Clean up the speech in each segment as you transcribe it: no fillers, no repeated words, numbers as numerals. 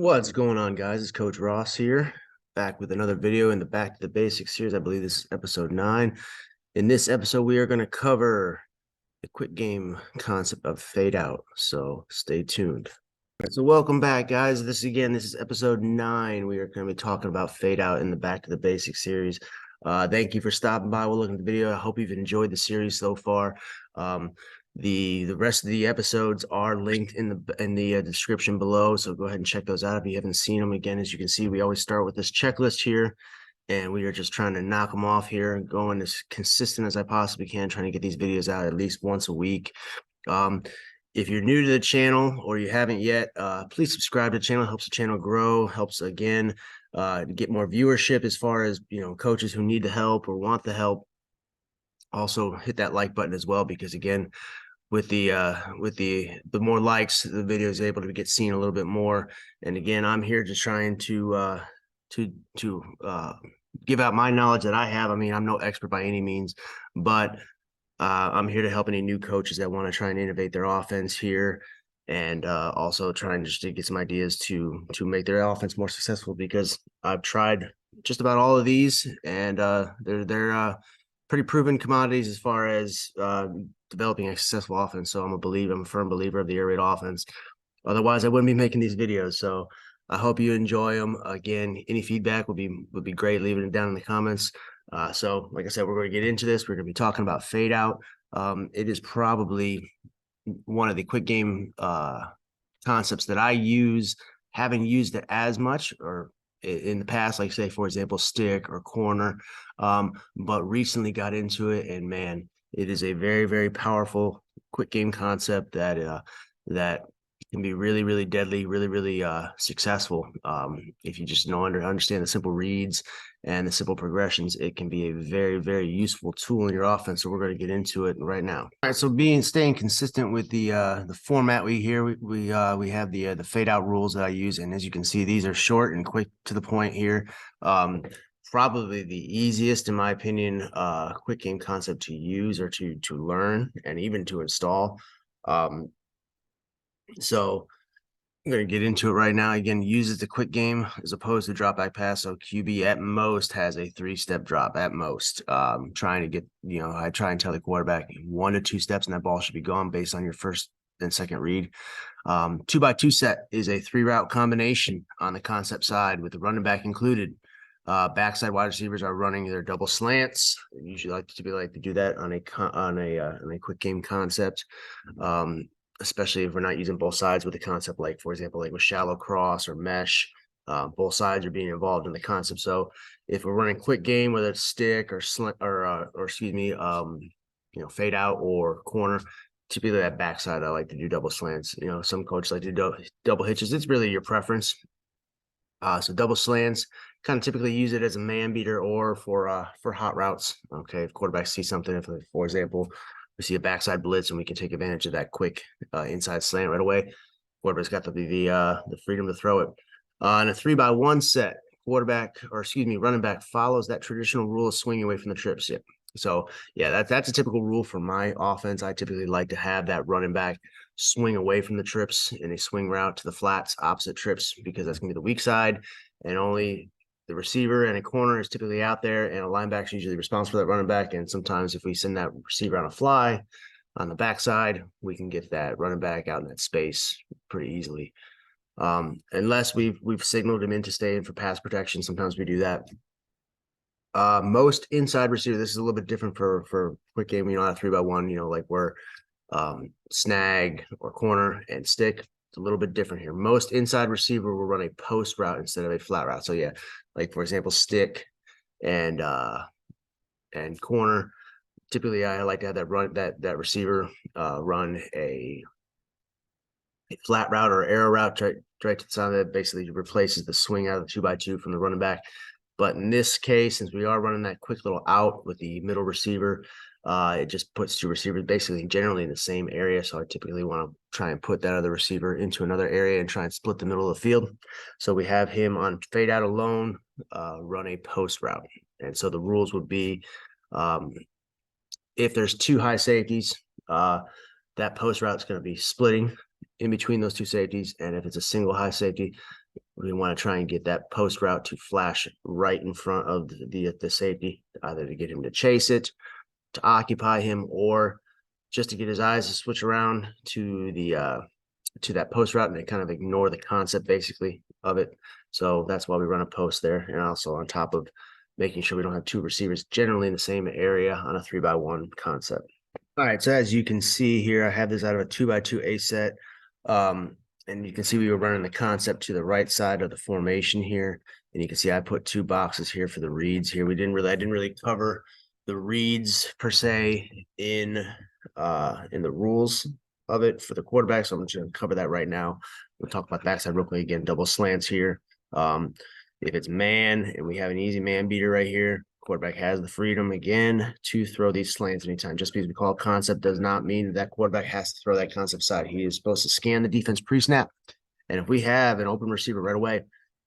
What's going on, guys? It's Coach Ross here, back with another video in the Back to the Basics series. I believe this is episode 9. In this episode, we are going to cover the quick game concept of fade out. So stay tuned. So welcome back, guys. This is episode 9. We are going to be talking about fade out in the Back to the Basics series. Thank you for stopping by while looking at the video. I hope you've enjoyed the series so far. The rest of the episodes are linked in the description below, so go ahead and check those out if you haven't seen them. Again, as you can see, we always start with this checklist here, and we are just trying to knock them off here and going as consistent as I possibly can, trying to get these videos out at least once a week. If you're new to the channel or you haven't yet, please subscribe to the channel. It helps the channel grow, helps again get more viewership as far as coaches who need the help or want the help. Also hit that like button as well, because again, with the more likes, the video is able to get seen a little bit more. And again, I'm here just trying to give out my knowledge that I have. I mean, I'm no expert by any means, but I'm here to help any new coaches that want to try and innovate their offense here, and also trying just to get some ideas to make their offense more successful, because I've tried just about all of these, and they're pretty proven commodities as far as developing a successful offense. So I'm a firm believer of the air raid offense. Otherwise, I wouldn't be making these videos. So I hope you enjoy them. Again, any feedback would be great. Leaving it down in the comments. So like I said, we're going to get into this. We're going to be talking about fade out. It is probably one of the quick game concepts that I use. Haven't used it as much or in the past, like say, for example, stick or corner, but recently got into it, and man, it is a very, very powerful quick game concept that can be really, really deadly, really, really successful. If you just understand the simple reads and the simple progressions, it can be a very, very useful tool in your offense. So we're going to get into it right now. All right, so staying consistent with the format we have the fade out rules that I use, and as you can see, these are short and quick to the point here. Probably the easiest, in my opinion, quick game concept to use or to learn and even to install. So I'm going to get into it right now. Again, uses the quick game as opposed to drop back pass. So QB at most has a 3-step drop at most. Trying to get, I try and tell the quarterback 1 to 2 steps and that ball should be gone based on your first and second read. 2x2 set is a 3-route combination on the concept side with the running back included. Backside wide receivers are running their double slants. They usually like to do that on a quick game concept. Especially if we're not using both sides with the concept, like, for example, like with shallow cross or mesh, both sides are being involved in the concept. So if we're running quick game, whether it's stick or fade out or corner, typically that backside, I like to do double slants. Some coaches like to do double hitches. It's really your preference. So double slants, kind of typically use it as a man beater or for hot routes. Okay, if quarterbacks see something, if, for example, we see a backside blitz and we can take advantage of that quick inside slant right away, quarterback's got the freedom to throw it. In a 3x1 set, running back follows that traditional rule of swinging away from the trips. Yep. So yeah, that's a typical rule for my offense. I typically like to have that running back swing away from the trips in a swing route to the flats opposite trips, because that's gonna be the weak side, and only the receiver and a corner is typically out there, and a linebacker is usually responsible for that running back. And sometimes if we send that receiver on a fly on the backside, we can get that running back out in that space pretty easily. Unless we've signaled him in to stay in for pass protection, sometimes we do that. Most inside receiver, this is a little bit different for quick game, not a 3x1, like where snag or corner and stick. It's a little bit different here. Most inside receiver will run a post route instead of a flat route. So yeah, like for example, stick and corner. Typically, I like to have that receiver run a flat route or arrow route right to the side that basically replaces the swing out of the 2x2 from the running back. But in this case, since we are running that quick little out with the middle receiver, it just puts 2 receivers basically generally in the same area. So I typically want to try and put that other receiver into another area and try and split the middle of the field. So we have him on fade out alone, run a post route. And so the rules would be, if there's 2 high safeties, that post route is going to be splitting in between those 2 safeties. And if it's a single high safety, We want to try and get that post route to flash right in front of the safety, either to get him to chase it, to occupy him, or just to get his eyes to switch around to that post route and they kind of ignore the concept basically of it. So that's why we run a post there, and also on top of making sure we don't have two receivers generally in the same area on a 3x1 concept. All right, so as you can see here, I have this out of a 2x2 A set. And you can see we were running the concept to the right side of the formation here. And you can see I put two boxes here for the reads here. I didn't really cover the reads per se in the rules of it for the quarterback. So I'm just going to cover that right now. We'll talk about backside real quick again, double slants here. If it's man and we have an easy man beater right here, quarterback has the freedom again to throw these slants anytime. Just because we call it concept does not mean that quarterback has to throw that concept side. He is supposed to scan the defense pre-snap. And if we have an open receiver right away,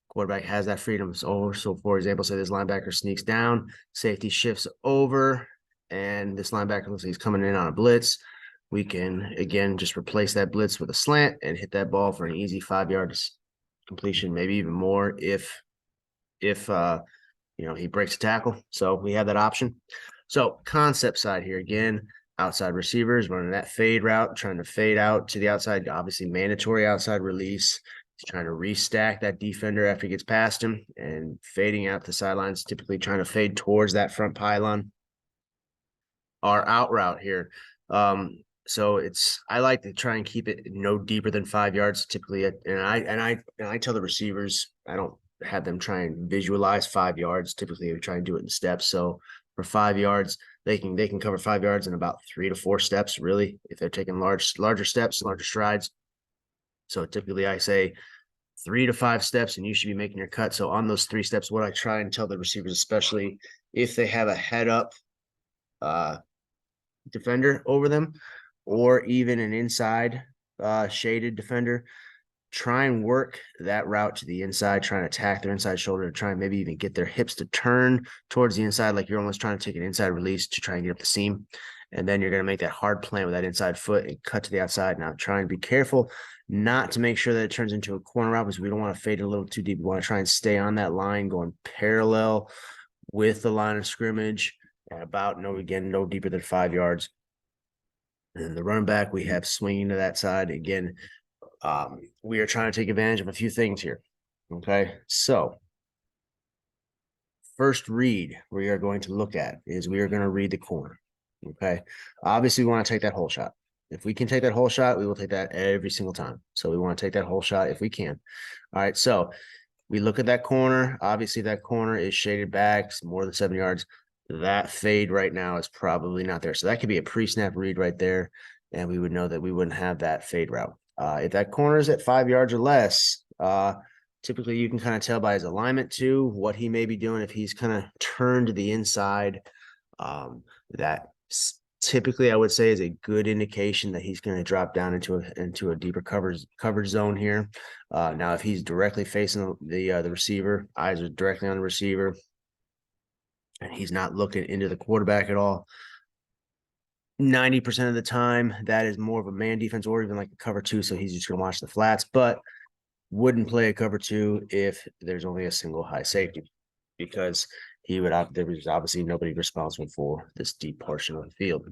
quarterback has that freedom. So for example, say this linebacker sneaks down, safety shifts over, and this linebacker looks like he's coming in on a blitz. We can, again, just replace that blitz with a slant and hit that ball for an easy 5-yard completion, maybe even more if he breaks a tackle. So we have that option. So concept side here, again, outside receivers running that fade route, trying to fade out to the outside, obviously mandatory outside release. He's trying to restack that defender after he gets past him and fading out the sidelines, typically trying to fade towards that front pylon. Our out route here. So I like to try and keep it no deeper than 5 yards typically. And I tell the receivers, I don't have them try and visualize 5 yards. Typically we try and do it in steps. So for 5 yards, they can cover 5 yards in about 3 to 4 steps, really, if they're taking larger steps, larger strides. So typically I say 3 to 5 steps and you should be making your cut. So on those 3 steps, what I try and tell the receivers, especially if they have a head up defender over them, or even an inside shaded defender, try and work that route to the inside, trying to attack their inside shoulder, to try and maybe even get their hips to turn towards the inside, like you're almost trying to take an inside release to try and get up the seam. And then you're going to make that hard plant with that inside foot and cut to the outside. Now, try and be careful not to make sure that it turns into a corner route, because we don't want to fade a little too deep. We want to try and stay on that line, going parallel with the line of scrimmage at about no deeper than 5 yards. And the running back, we have swinging to that side. Again, we are trying to take advantage of a few things here. Okay, so first read we are going to look at is we are going to read the corner. Okay, obviously we want to take that hole shot. If we can take that hole shot, we will take that every single time. So we want to take that hole shot if we can. All right, so we look at that corner. Obviously that corner is shaded back more than 7 yards. That fade right now is probably not there. So that could be a pre-snap read right there. And we would know that we wouldn't have that fade route. If that corner is at 5 yards or less, typically you can kind of tell by his alignment too, what he may be doing. If he's kind of turned to the inside, that typically I would say is a good indication that he's going to drop down into a deeper coverage zone here. Now, if he's directly facing the receiver, eyes are directly on the receiver, and he's not looking into the quarterback at all, 90% of the time, that is more of a man defense or even like a cover 2. So he's just going to watch the flats, but wouldn't play a cover 2 if there's only a single high safety, because there was obviously nobody responsible for this deep portion of the field.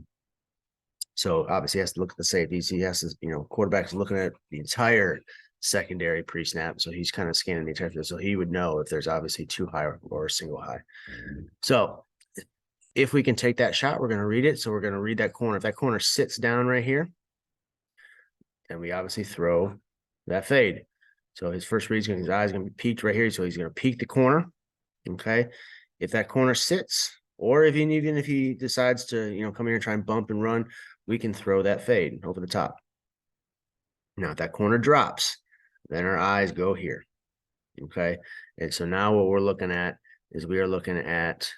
So obviously he has to look at the safeties. He has to, quarterback's looking at the entire secondary pre-snap. So he's kind of scanning the entire field. So he would know if there's obviously 2 high or a single high. So if we can take that shot, we're going to read it. So we're going to read that corner. If that corner sits down right here, then we obviously throw that fade. So his first read is his eyes going to be peaked right here. So he's going to peek the corner. Okay. If that corner sits, or even if he decides to, come here and try and bump and run, we can throw that fade over the top. Now, if that corner drops, then our eyes go here. Okay. And so now what we're looking at is we are looking at,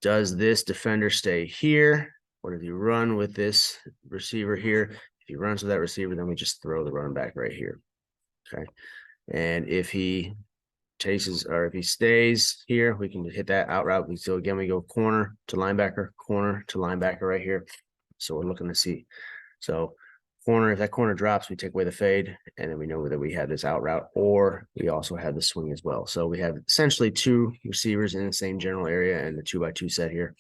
does this defender stay here, or does he run with this receiver here? If he runs with that receiver, then we just throw the running back right here. Okay. And if he chases, or if he stays here, we can hit that out route. So again, we go corner to linebacker right here. So we're looking to see. So corner, if that corner drops, we take away the fade, and then we know that we have this out route, or we also have the swing as well. So we have essentially two receivers in the same general area and the 2x2 set here.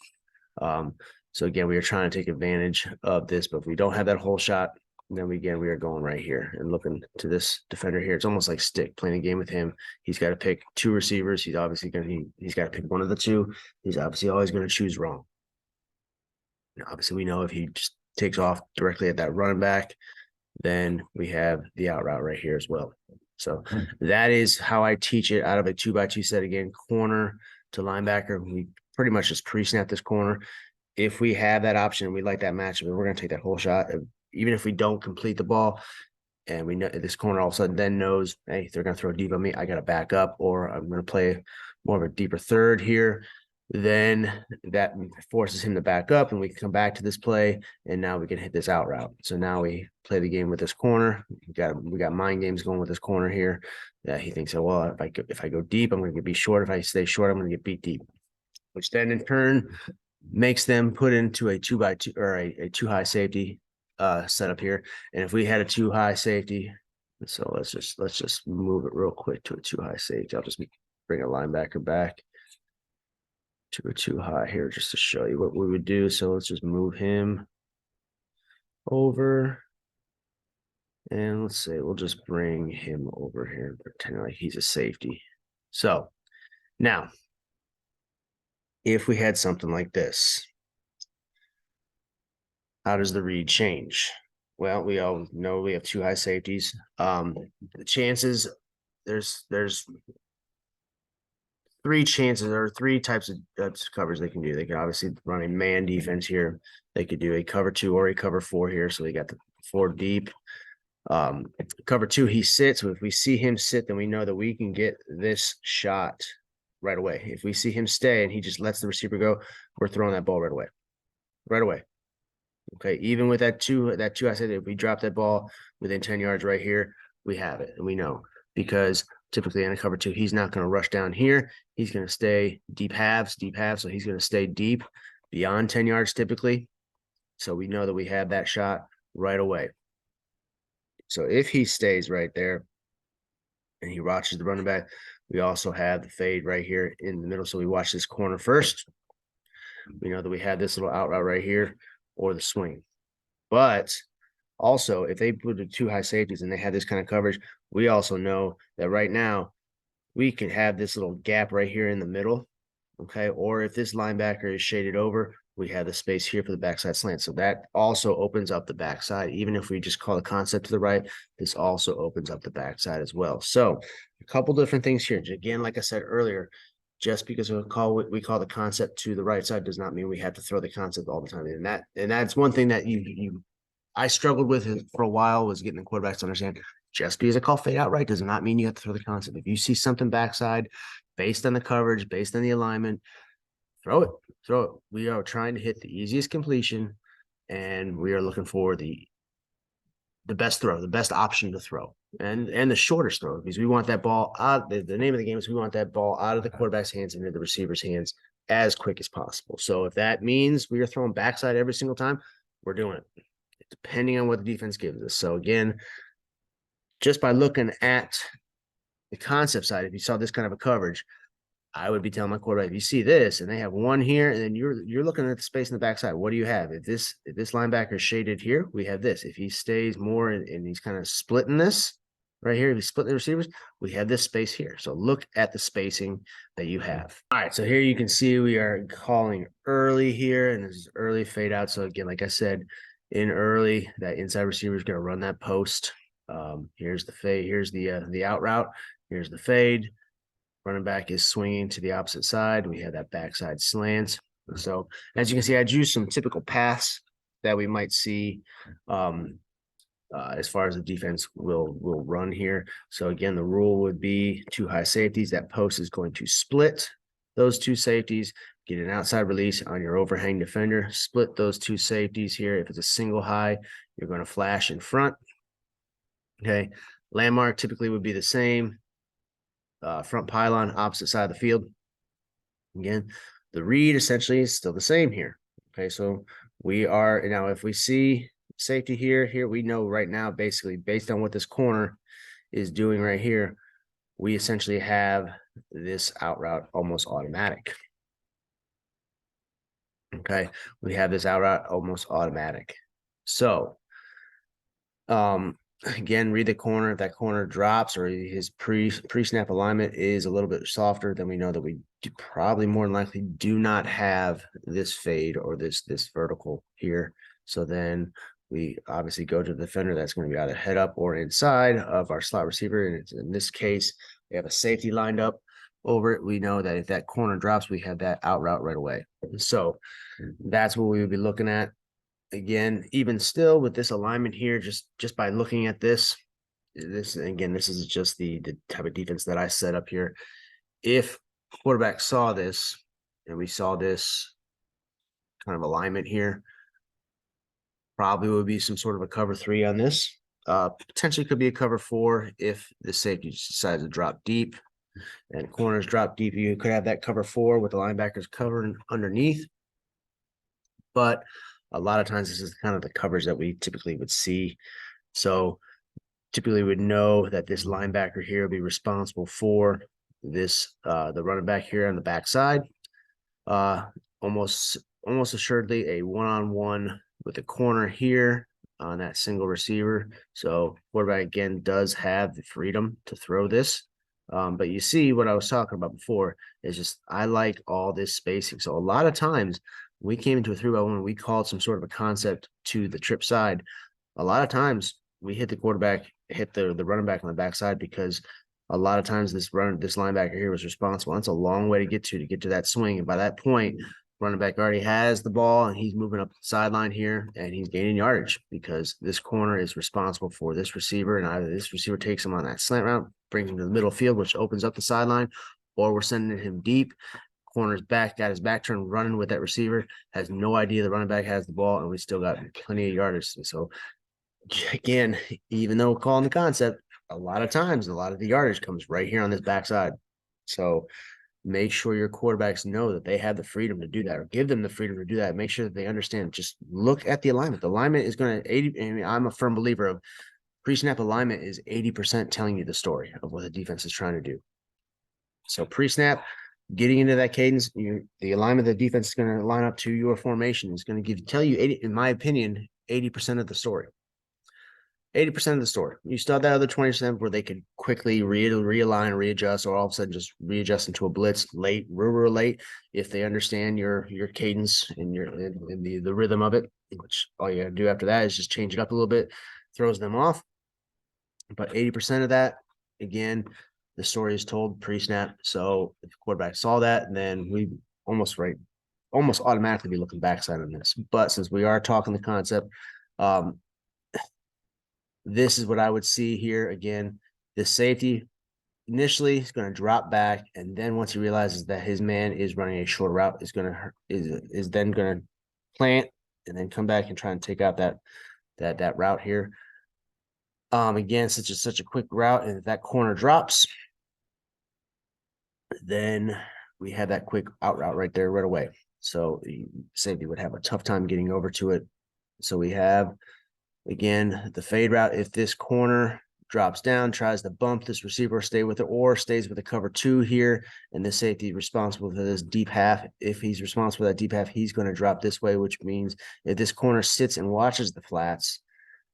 So again, we are trying to take advantage of this, but if we don't have that whole shot, then we are going right here and looking to this defender here. It's almost like stick playing a game with him. He's got to pick two receivers. He's obviously he's got to pick one of the two. He's obviously always going to choose wrong. And obviously, we know if he just takes off directly at that running back, then we have the out route right here as well. So that is how I teach it out of a 2x2 set. Again, corner to linebacker. We pretty much just pre-snap this corner. If we have that option and we like that matchup, we're going to take that whole shot. Even if we don't complete the ball, and we know this corner all of a sudden then knows, hey, they're going to throw deep on me, I got to back up, or I'm going to play more of a deeper third here. Then that forces him to back up, and we can come back to this play, and now we can hit this out route. So now we play the game with this corner. We got mind games going with this corner here. That he thinks, oh, well, if I go deep, I'm going to be short. If I stay short, I'm going to get beat deep, which then in turn makes them put into a 2x2 or a too high safety setup here. And if we had a too high safety, so let's just move it real quick to a too high safety. I'll just bring a linebacker back to a too high here just to show you what we would do. So let's just move him over. And let's say we'll just bring him over here and pretend like he's a safety. So now, if we had something like this, how does the read change? Well, we all know we have two high safeties. The chances, there's three chances or three types of covers they can do. They can obviously run a man defense here. They could do a cover 2 or a cover 4 here. So they got the 4 deep. Cover 2, he sits. So if we see him sit, then we know that we can get this shot right away. If we see him stay and he just lets the receiver go, we're throwing that ball right away. Right away. Okay, even with that two, I said if we drop that ball within 10 yards right here, we have it, and we know, because typically in a cover 2, he's not going to rush down here. He's going to stay deep halves, so he's going to stay deep beyond 10 yards typically. So we know that we have that shot right away. So if he stays right there and he watches the running back, we also have the fade right here in the middle. So we watch this corner first. We know that we have this little out route right here, or the swing. But also, if they put the two high safeties and they have this kind of coverage, we also know that right now we can have this little gap right here in the middle. Okay. Or if this linebacker is shaded over, we have the space here for the backside slant. So that also opens up the backside. Even if we just call the concept to the right, this also opens up the backside as well. So a couple different things here. Again, like I said earlier, just because we call the concept to the right side does not mean we have to throw the concept all the time. And that's one thing that I struggled with for a while, was getting the quarterbacks to understand, just because I call fade out right does not mean you have to throw the concept. If you see something backside based on the coverage, based on the alignment, throw it. We are trying to hit the easiest completion, and we are looking for the best throw, the best option to throw, and the shortest throw, because we want that ball out. The name of the game is we want that ball out of the quarterback's hands into the receiver's hands as quick as possible. So if that means we are throwing backside every single time, we're doing it, depending on what the defense gives us. So again, just by looking at the concept side, if you saw this kind of a coverage, I would be telling my quarterback, if you see this and they have one here, and then you're looking at the space in the backside, what do you have? If this linebacker is shaded here, we have this. If he stays more and he's kind of splitting this right here, if he's splitting the receivers, we have this space here. So look at the spacing that you have. All right, so here you can see we are calling early here, and this is early fade out. So again, like I said, in early, that inside receiver is going to run that post. Here's the fade. Here's the out route. Here's the fade. Running back is swinging to the opposite side. We have that backside slant. So as you can see, I drew some typical paths that we might see as far as the defense will run here. So again, the rule would be two high safeties. That post is going to split those two safeties, get an outside release on your overhang defender, split those two safeties here. If it's a single high, you're going to flash in front. Okay. Landmark typically would be the same. Front pylon, opposite side of the field. Again, the read essentially is still the same here. Okay, so we are now, if we see safety here we know right now, basically based on what this corner is doing right here, we essentially have this out route almost automatic. Okay, we have this out route almost automatic. So again, read the corner. If that corner drops or his pre-snap alignment is a little bit softer, then we know that we probably more than likely do not have this fade or this vertical here. So then we obviously go to the defender that's going to be either head up or inside of our slot receiver. And in this case, we have a safety lined up over it. We know that if that corner drops, we have that out route right away. So that's what we would be looking at. Again, even still with this alignment here, just by looking at this again, this is just the type of defense that I set up here. If quarterback saw this and we saw this kind of alignment here, probably would be some sort of a cover 3 on this. Potentially could be a cover 4 if the safety decides to drop deep and corners drop deep. You could have that cover 4 with the linebackers covering underneath. But a lot of times this is kind of the coverage that we typically would see. So typically would know that this linebacker here will be responsible for this, the running back here on the backside. Almost assuredly a one-on-one with the corner here on that single receiver. So quarterback again does have the freedom to throw this. But you see what I was talking about before is just I like all this spacing. So a lot of times we came into a 3-by-1, we called some sort of a concept to the trip side. A lot of times we hit the quarterback, hit the running back on the backside, because a lot of times this linebacker here was responsible. That's a long way to get to that swing. And by that point, running back already has the ball and he's moving up the sideline here and he's gaining yardage because this corner is responsible for this receiver. And either this receiver takes him on that slant route, brings him to the middle field, which opens up the sideline, or we're sending him deep. Corner's back, got his back turned, running with that receiver, has no idea the running back has the ball, and we still got plenty of yardage. So again, even though calling the concept, a lot of times, a lot of the yardage comes right here on this backside. So make sure your quarterbacks know that they have the freedom to do that, or give them the freedom to do that. Make sure that they understand. Just look at the alignment. The alignment is going to 80. I mean, I'm a firm believer of pre-snap alignment is 80% telling you the story of what the defense is trying to do. So pre-snap, getting into that cadence, the alignment the defense is going to line up to your formation is going to tell you 80, in my opinion, 80% of the story. 80% of the story. You still have that other 20% where they could quickly realign, readjust, or all of a sudden just readjust into a blitz late, real late, if they understand your cadence and the rhythm of it, which all you gotta do after that is just change it up a little bit, throws them off. But 80% of that, again, the story is told pre-snap. So if the quarterback saw that, then we almost automatically be looking backside on this. But since we are talking the concept, this is what I would see here. Again, the safety initially is going to drop back, and then once he realizes that his man is running a short route, is then going to plant and then come back and try and take out that route here. Again, such a quick route, and if that corner drops, then we have that quick out route right there right away. So the safety would have a tough time getting over to it. So we have, again, the fade route. If this corner drops down, tries to bump this receiver, stay with it, or stays with the cover 2 here, and the safety responsible for this deep half. If he's responsible for that deep half, he's going to drop this way, which means if this corner sits and watches the flats,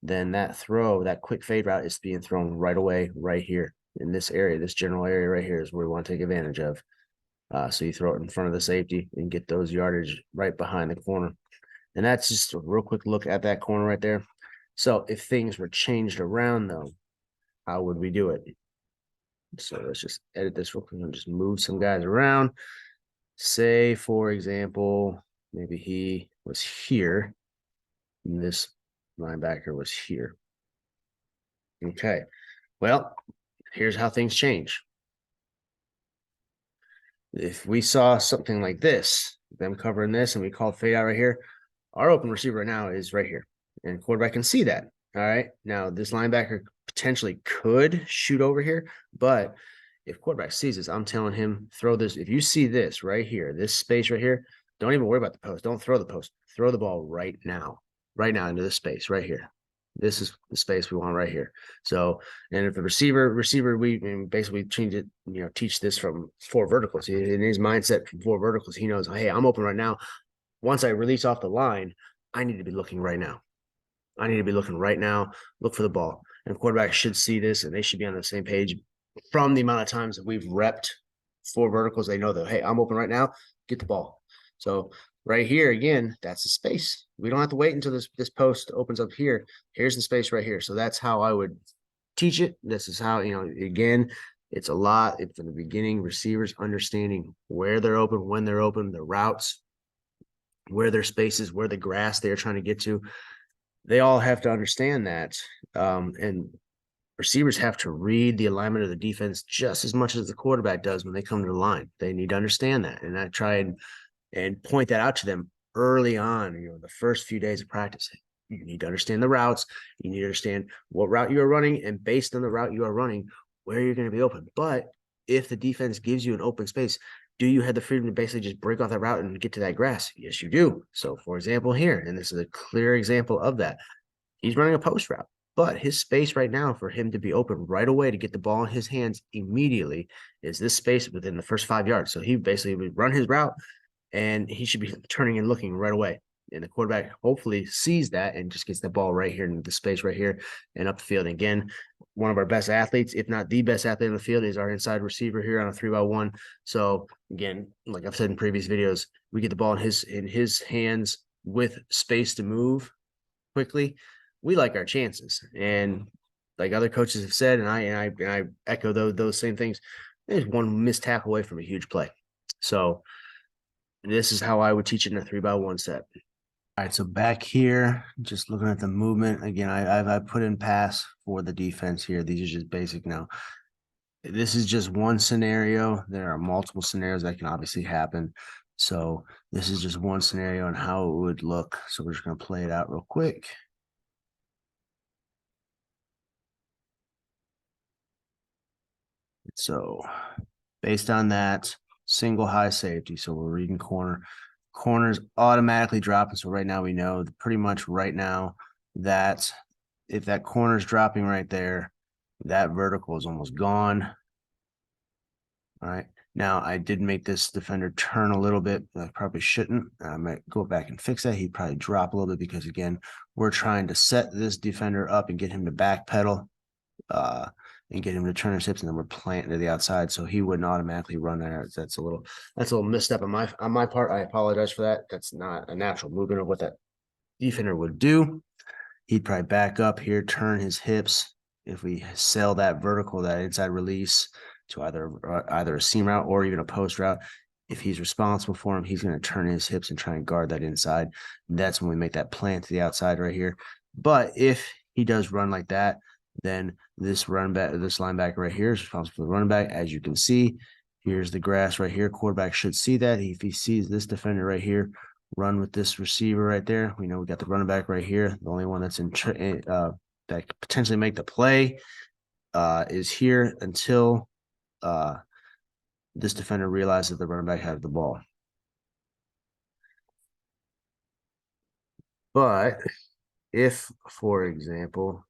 then that quick fade route is being thrown right away, right here in this area. This general area right here is where we want to take advantage of. So you throw it in front of the safety and get those yardage right behind the corner. And that's just a real quick look at that corner right there. So if things were changed around, though, how would we do it? So let's just edit this real quick and just move some guys around. Say, for example, maybe he was here and this linebacker was here. Okay, well, here's how things change. If we saw something like this, them covering this, and we called fade out right here, our open receiver right now is right here, and quarterback can see that. All right, now this linebacker potentially could shoot over here, but if quarterback sees this, I'm telling him, throw this. If you see this right here, this space right here, don't even worry about the post. Don't throw the post. Throw the ball right now. right now into this space right here. This is the space we want right here. So, and if the receiver, we basically change it, teach this from 4 verticals. In his mindset from 4 verticals, he knows, hey, I'm open right now. Once I release off the line, I need to be looking right now. I need to be looking right now, look for the ball. And quarterbacks should see this and they should be on the same page from the amount of times that we've repped 4 verticals. They know that, hey, I'm open right now, get the ball. So right here, again, that's the space. We don't have to wait until this post opens up here. Here's the space right here. So that's how I would teach it. This is how, again, it's a lot. It's in the beginning, receivers understanding where they're open, when they're open, the routes, where their spaces, where the grass they're trying to get to. They all have to understand that. And receivers have to read the alignment of the defense just as much as the quarterback does when they come to the line. They need to understand that. And I try and point that out to them early on, the first few days of practice. You need to understand the routes. You need to understand what route you are running, and based on the route you are running, where you're going to be open. But if the defense gives you an open space, do you have the freedom to basically just break off that route and get to that grass? Yes, you do. So, for example, here, and this is a clear example of that, he's running a post route, but his space right now for him to be open right away to get the ball in his hands immediately is this space within the first 5 yards. So he basically would run his route, and he should be turning and looking right away. And the quarterback hopefully sees that and just gets the ball right here in the space right here and up the field. And again, one of our best athletes, if not the best athlete in the field, is our inside receiver here on a 3x1. So again, like I've said in previous videos, we get the ball in his hands with space to move quickly. We like our chances. And like other coaches have said, and I echo those same things. There's one missed tackle away from a huge play. So this is how I would teach it in a 3x1 set. All right, so back here, just looking at the movement again. I put in pass for the defense here. These are just basic now. This is just one scenario. There are multiple scenarios that can obviously happen. So this is just one scenario and how it would look. So we're just going to play it out real quick. So based on that, single high safety. So we're reading corners automatically dropping. So right now we know pretty much right now that if that corner is dropping right there, that vertical is almost gone. All right. Now I did make this defender turn a little bit. I probably shouldn't. I might go back and fix that. He'd probably drop a little bit because again, we're trying to set this defender up and get him to backpedal. And get him to turn his hips, and then we're planting to the outside, so he wouldn't automatically run there. That's a little misstep on my part. I apologize for that. That's not a natural movement of what that defender would do. He'd probably back up here, turn his hips. If we sell that vertical, that inside release to either a seam route or even a post route, if he's responsible for him, he's going to turn his hips and try and guard that inside. That's when we make that plant to the outside right here. But if he does run like that, then this linebacker right here is responsible for the running back. As you can see, here's the grass right here. Quarterback should see that. If he sees this defender right here run with this receiver right there, we know we got the running back right here. The only one that's that could potentially make the play is here until this defender realizes the running back has the ball. But if, for example,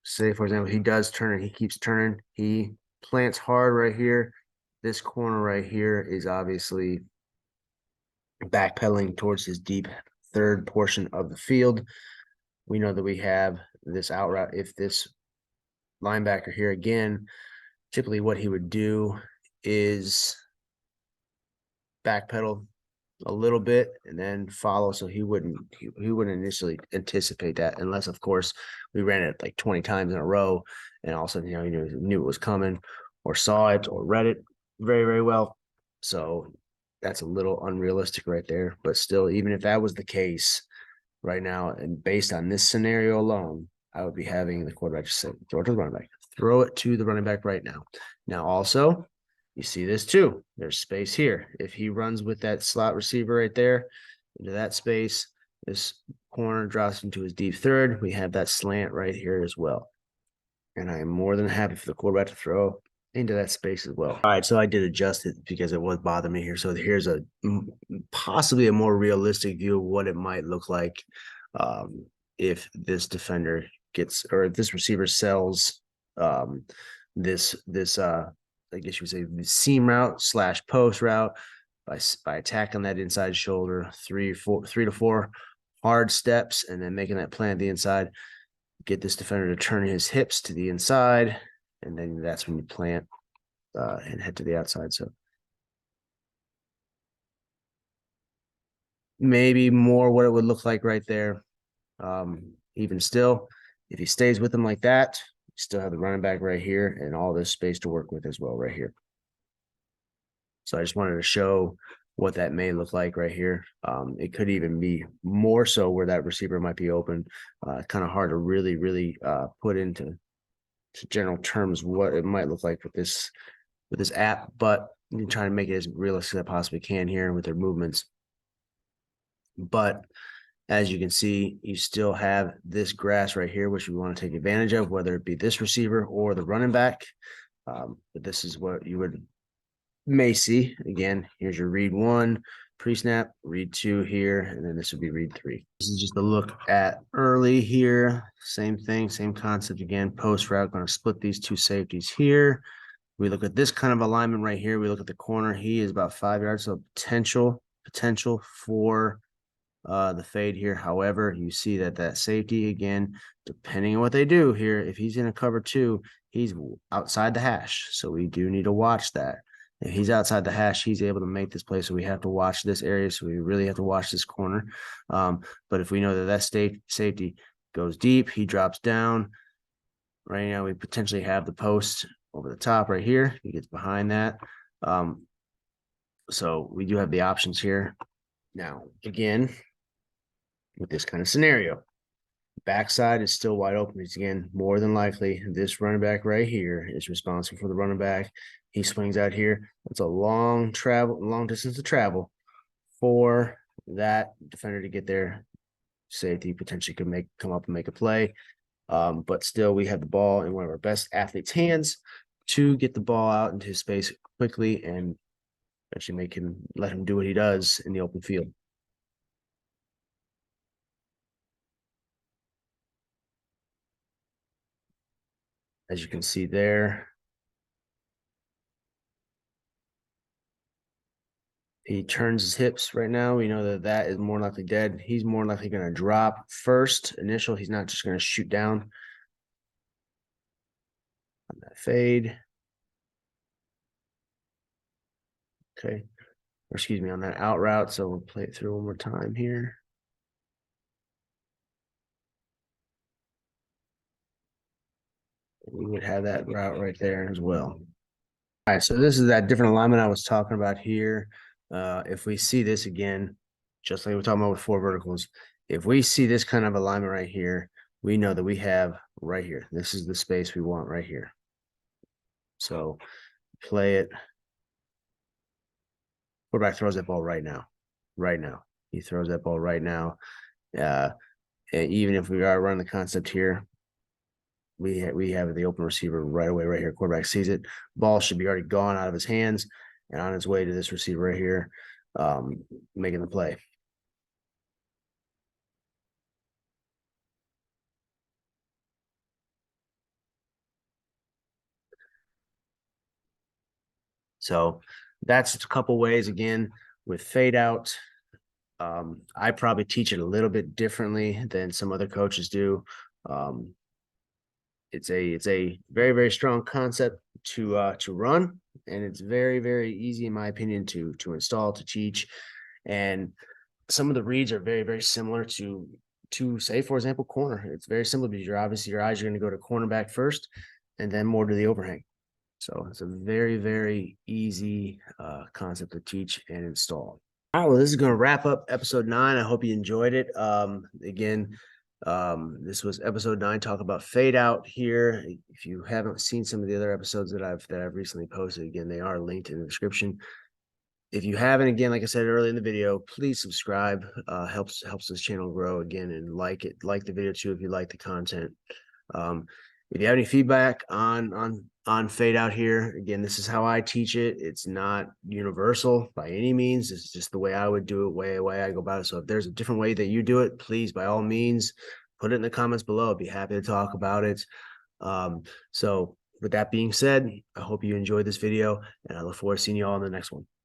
say, for example, he does turn, he keeps turning, he plants hard right here. This corner right here is obviously backpedaling towards his deep third portion of the field. We know that we have this out route. If this linebacker here, again, typically what he would do is backpedal a little bit and then follow, so he wouldn't initially anticipate that, unless of course we ran it like 20 times in a row and all of a sudden he knew it was coming or saw it or read it very, very well. So that's a little unrealistic right there. But still, even if that was the case right now, and based on this scenario alone, I would be having the quarterback just say, throw it to the running back, throw it to the running back right now. Now also, you see this too. There's space here. If he runs with that slot receiver right there into that space, this corner drops into his deep third. We have that slant right here as well. And I am more than happy for the quarterback to throw into that space as well. All right, so I did adjust it because it was bothering me here. So here's a possibly a more realistic view of what it might look like if this defender gets, or if this receiver sells this I guess you would say seam route / post route by attacking that inside shoulder, 3 to 4 hard steps, and then making that plant the inside. Get this defender to turn his hips to the inside, and then that's when you plant and head to the outside. So maybe more what it would look like right there. Even still, if he stays with him like that, you still have the running back right here and all this space to work with as well right here. So I just wanted to show what that may look like right here. It could even be more so where that receiver might be open. Kind of hard to really put into general terms what it might look like with this app, but you can try to make it as realistic as I possibly can here with their movements. But as you can see, you still have this grass right here, which we want to take advantage of, whether it be this receiver or the running back. But this is what you may see. Again, here's your read 1 pre-snap, read 2 here, and then this would be read 3. This is just a look at early here. Same thing, same concept again. Post route, going to split these 2 safeties here. We look at this kind of alignment right here. We look at the corner. He is about 5 yards, so potential for the fade here. However, you see that safety, again, depending on what they do here, if he's in a cover 2, he's outside the hash. So we do need to watch that. If he's outside the hash, he's able to make this play. So we have to watch this area. So we really have to watch this corner. But if we know that safety goes deep, he drops down. Right now, we potentially have the post over the top right here. He gets behind that. So we do have the options here. Now, again, with this kind of scenario, backside is still wide open. It's, again, more than likely this running back right here is responsible for the running back. He swings out here. It's a long distance to travel for that defender to get there. Safety potentially could come up and make a play. But still, we have the ball in one of our best athletes' hands to get the ball out into his space quickly and actually let him do what he does in the open field. As you can see there, he turns his hips right now. We know that is more likely dead. He's more likely going to drop first initial. He's not just going to shoot down on that fade. Okay. Or excuse me, on that out route. So we'll play it through one more time here. We would have that route right there as well. All right, so this is that different alignment I was talking about here. If we see this again, just like we're talking about with 4 verticals, if we see this kind of alignment right here, we know that we have right here. This is the space we want right here. So play it. Quarterback throws that ball right now. Right now. He throws that ball right now. Even if we are running the concept here, we have the open receiver right away right here. Quarterback sees it. Ball should be already gone out of his hands and on its way to this receiver right here, making the play. So that's a couple ways. Again, with fade out, I probably teach it a little bit differently than some other coaches do. It's a very strong concept to run, and it's very easy in my opinion to install, to teach. And some of the reads are very similar to say, for example, corner. It's very simple because your eyes are going to go to cornerback first and then more to the overhang. So it's a very easy concept to teach and install. All right, well, this is going to wrap up episode 9. I hope you enjoyed it. Again, this was episode 9, talk about fade out here. If you haven't seen some of the other episodes that I've recently posted, again, they are linked in the description. If you haven't, again, like I said earlier in the video, please subscribe. Helps this channel grow again, and like the video too if you like the content. if you have any feedback on fade out here, again, this is how I teach it. It's not universal by any means. It's just the way I would do it, way I go about it. So if there's a different way that you do it, please, by all means, put it in the comments below. I'd be happy to talk about it. So with that being said, I hope you enjoyed this video, and I look forward to seeing you all in the next one.